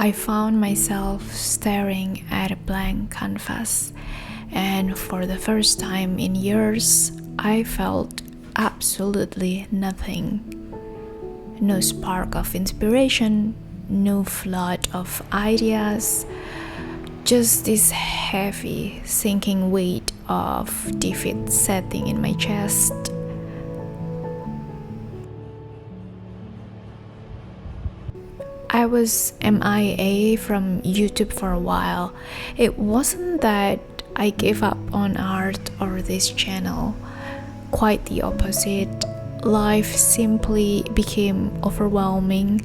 I found myself staring at a blank canvas, and for the first time in years, I felt absolutely nothing. No spark of inspiration, no flood of ideas, just this heavy, sinking weight of defeat setting in my chest. I was MIA from YouTube for a while. It wasn't that I gave up on art or this channel. Quite the opposite. Life simply became overwhelming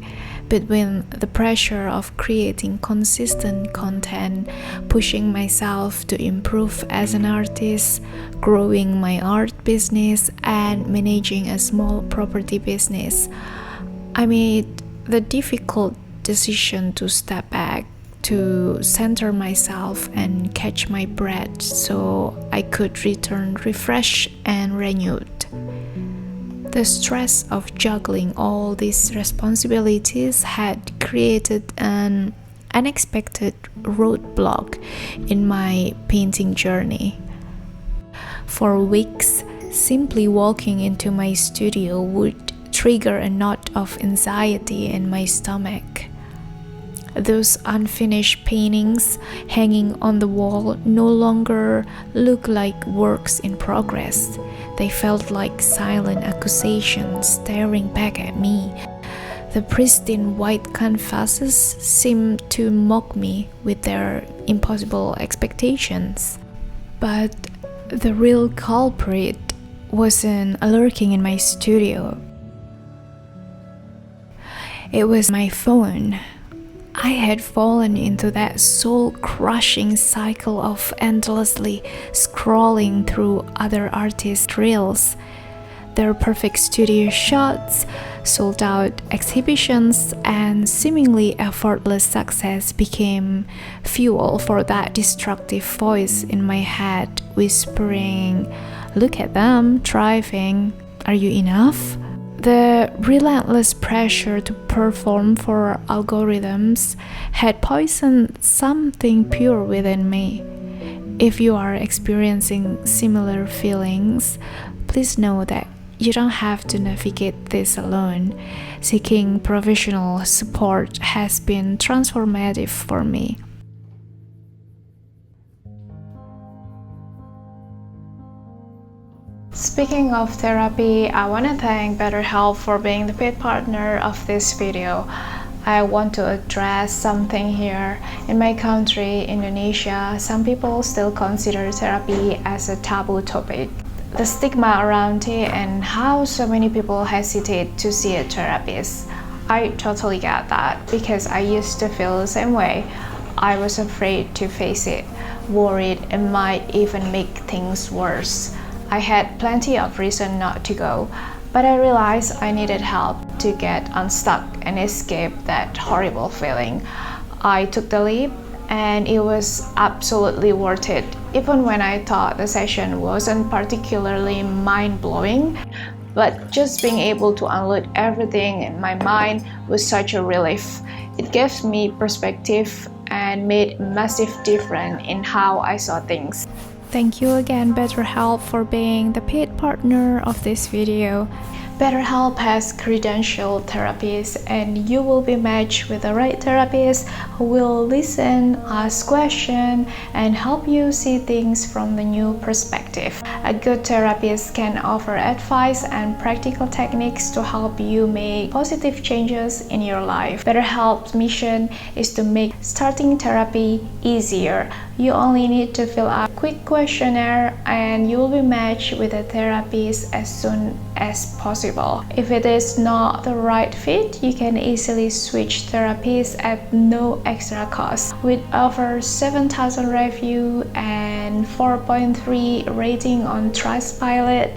between the pressure of creating consistent content, pushing myself to improve as an artist, growing my art business, and managing a small property business. I made the difficult decision to step back, to center myself and catch my breath so I could return refreshed and renewed. The stress of juggling all these responsibilities had created an unexpected roadblock in my painting journey. For weeks, simply walking into my studio would trigger a knot of anxiety in my stomach. Those unfinished paintings hanging on the wall no longer looked like works in progress. They felt like silent accusations staring back at me. The pristine white canvases seemed to mock me with their impossible expectations. But the real culprit wasn't lurking in my studio. It was my phone. I had fallen into that soul-crushing cycle of endlessly scrolling through other artists' reels. Their perfect studio shots, sold-out exhibitions, and seemingly effortless success became fuel for that destructive voice in my head, whispering, "Look at them, thriving. Are you enough?" The relentless pressure to perform for algorithms had poisoned something pure within me. If you are experiencing similar feelings, please know that you don't have to navigate this alone. Seeking professional support has been transformative for me. Speaking of therapy, I want to thank BetterHelp for being the paid partner of this video. I want to address something here. In my country, Indonesia, some people still consider therapy as a taboo topic. The stigma around it and how so many people hesitate to see a therapist. I totally get that because I used to feel the same way. I was afraid to face it, worried it might even make things worse. I had plenty of reason not to go, but I realized I needed help to get unstuck and escape that horrible feeling. I took the leap and it was absolutely worth it, even when I thought the session wasn't particularly mind-blowing. But just being able to unload everything in my mind was such a relief. It gave me perspective and made a massive difference in how I saw things. Thank you again, BetterHelp, for being the paid partner of this video. BetterHelp has credentialed therapists, and you will be matched with the right therapist who will listen, ask questions, and help you see things from the new perspective. A good therapist can offer advice and practical techniques to help you make positive changes in your life. BetterHelp's mission is to make starting therapy easier. You only need to fill out a quick questionnaire and you will be matched with a therapist as soon as possible. If it is not the right fit, you can easily switch therapists at no extra cost. With over 7,000 reviews and 4.3 rating on Trustpilot,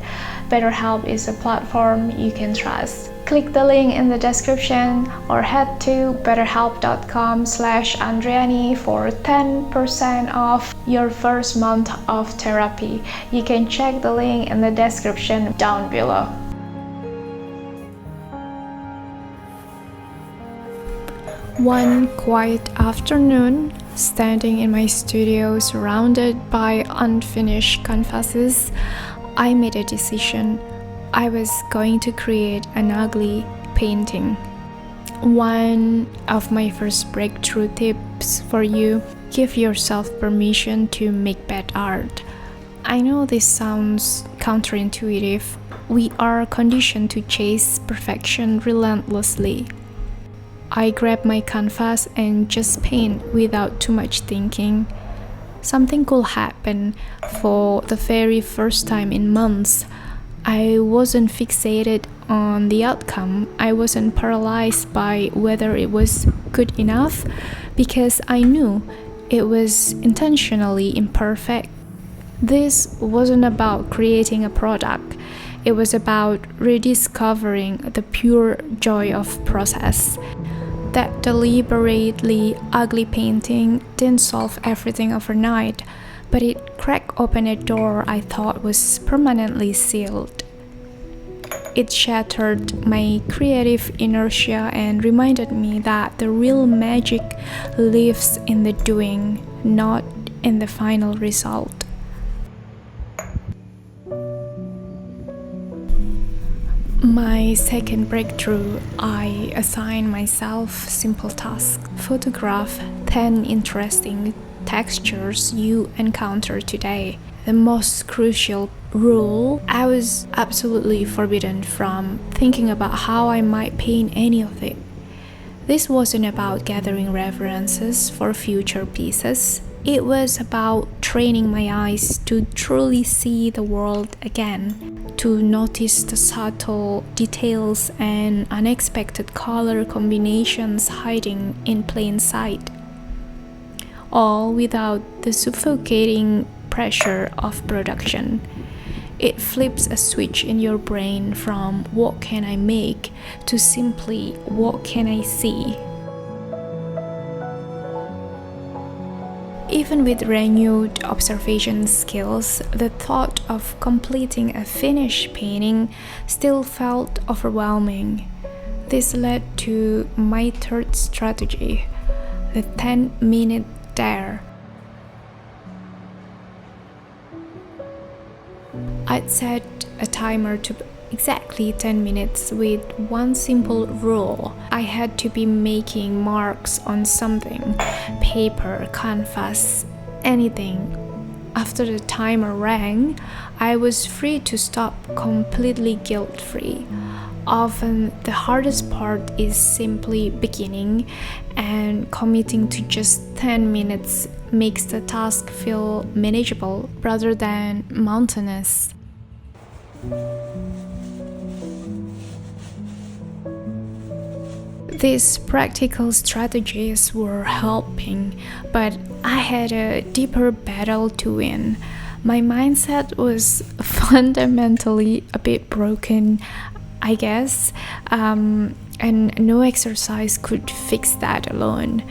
BetterHelp is a platform you can trust. Click the link in the description or head to betterhelp.com/andriani for 10% off your first month of therapy. You can check the link in the description down below. One quiet afternoon, standing in my studio surrounded by unfinished canvases, I made a decision. I was going to create an ugly painting. One of my first breakthrough tips for you: give yourself permission to make bad art. I know this sounds counterintuitive. We are conditioned to chase perfection relentlessly. I grab my canvas and just paint without too much thinking. Something cool happened. For the very first time in months, I wasn't fixated on the outcome. I wasn't paralyzed by whether it was good enough, because I knew it was intentionally imperfect. This wasn't about creating a product. It was about rediscovering the pure joy of process. That deliberately ugly painting didn't solve everything overnight, but it cracked open a door I thought was permanently sealed. It shattered my creative inertia and reminded me that the real magic lives in the doing, not in the final result. My second breakthrough, I assigned myself simple tasks. Photograph 10 interesting textures you encounter today. The most crucial rule: I was absolutely forbidden from thinking about how I might paint any of it. This wasn't about gathering references for future pieces. It was about training my eyes to truly see the world again, to notice the subtle details and unexpected color combinations hiding in plain sight, all without the suffocating pressure of production. It flips a switch in your brain from "what can I make" to simply "what can I see." Even with renewed observation skills, the thought of completing a finished painting still felt overwhelming. This led to my third strategy, the 10-minute dare. I'd set a timer to exactly 10 minutes with one simple rule. I had to be making marks on something: paper, canvas, anything. After the timer rang, I was free to stop, completely guilt-free. Often the hardest part is simply beginning, and committing to just 10 minutes makes the task feel manageable rather than mountainous. These practical strategies were helping, but I had a deeper battle to win. My mindset was fundamentally a bit broken, I guess, and no exercise could fix that alone.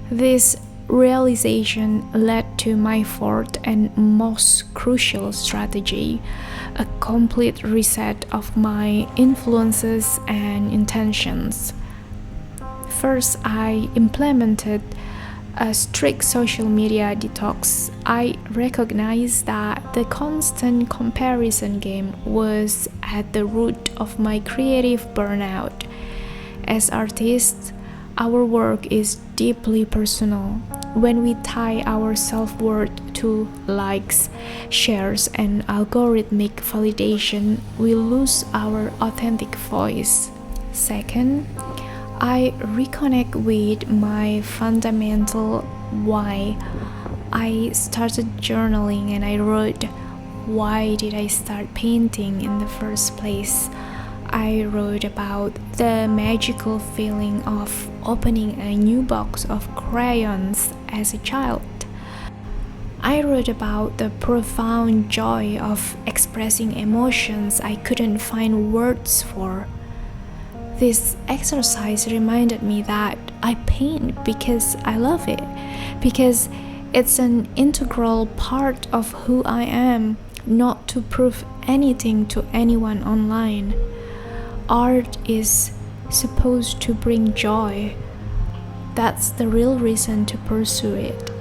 This realization led to my fourth and most crucial strategy: a complete reset of my influences and intentions. First, I implemented a strict social media detox. I recognized that the constant comparison game was at the root of my creative burnout. As artists, our work is deeply personal. When we tie our self-worth to likes, shares, and algorithmic validation, we lose our authentic voice. Second, I reconnect with my fundamental why. I started journaling and I wrote, why did I start painting in the first place? I wrote about the magical feeling of opening a new box of crayons as a child. I wrote about the profound joy of expressing emotions I couldn't find words for. This exercise reminded me that I paint because I love it, because it's an integral part of who I am, not to prove anything to anyone online. Art is supposed to bring joy. That's the real reason to pursue it.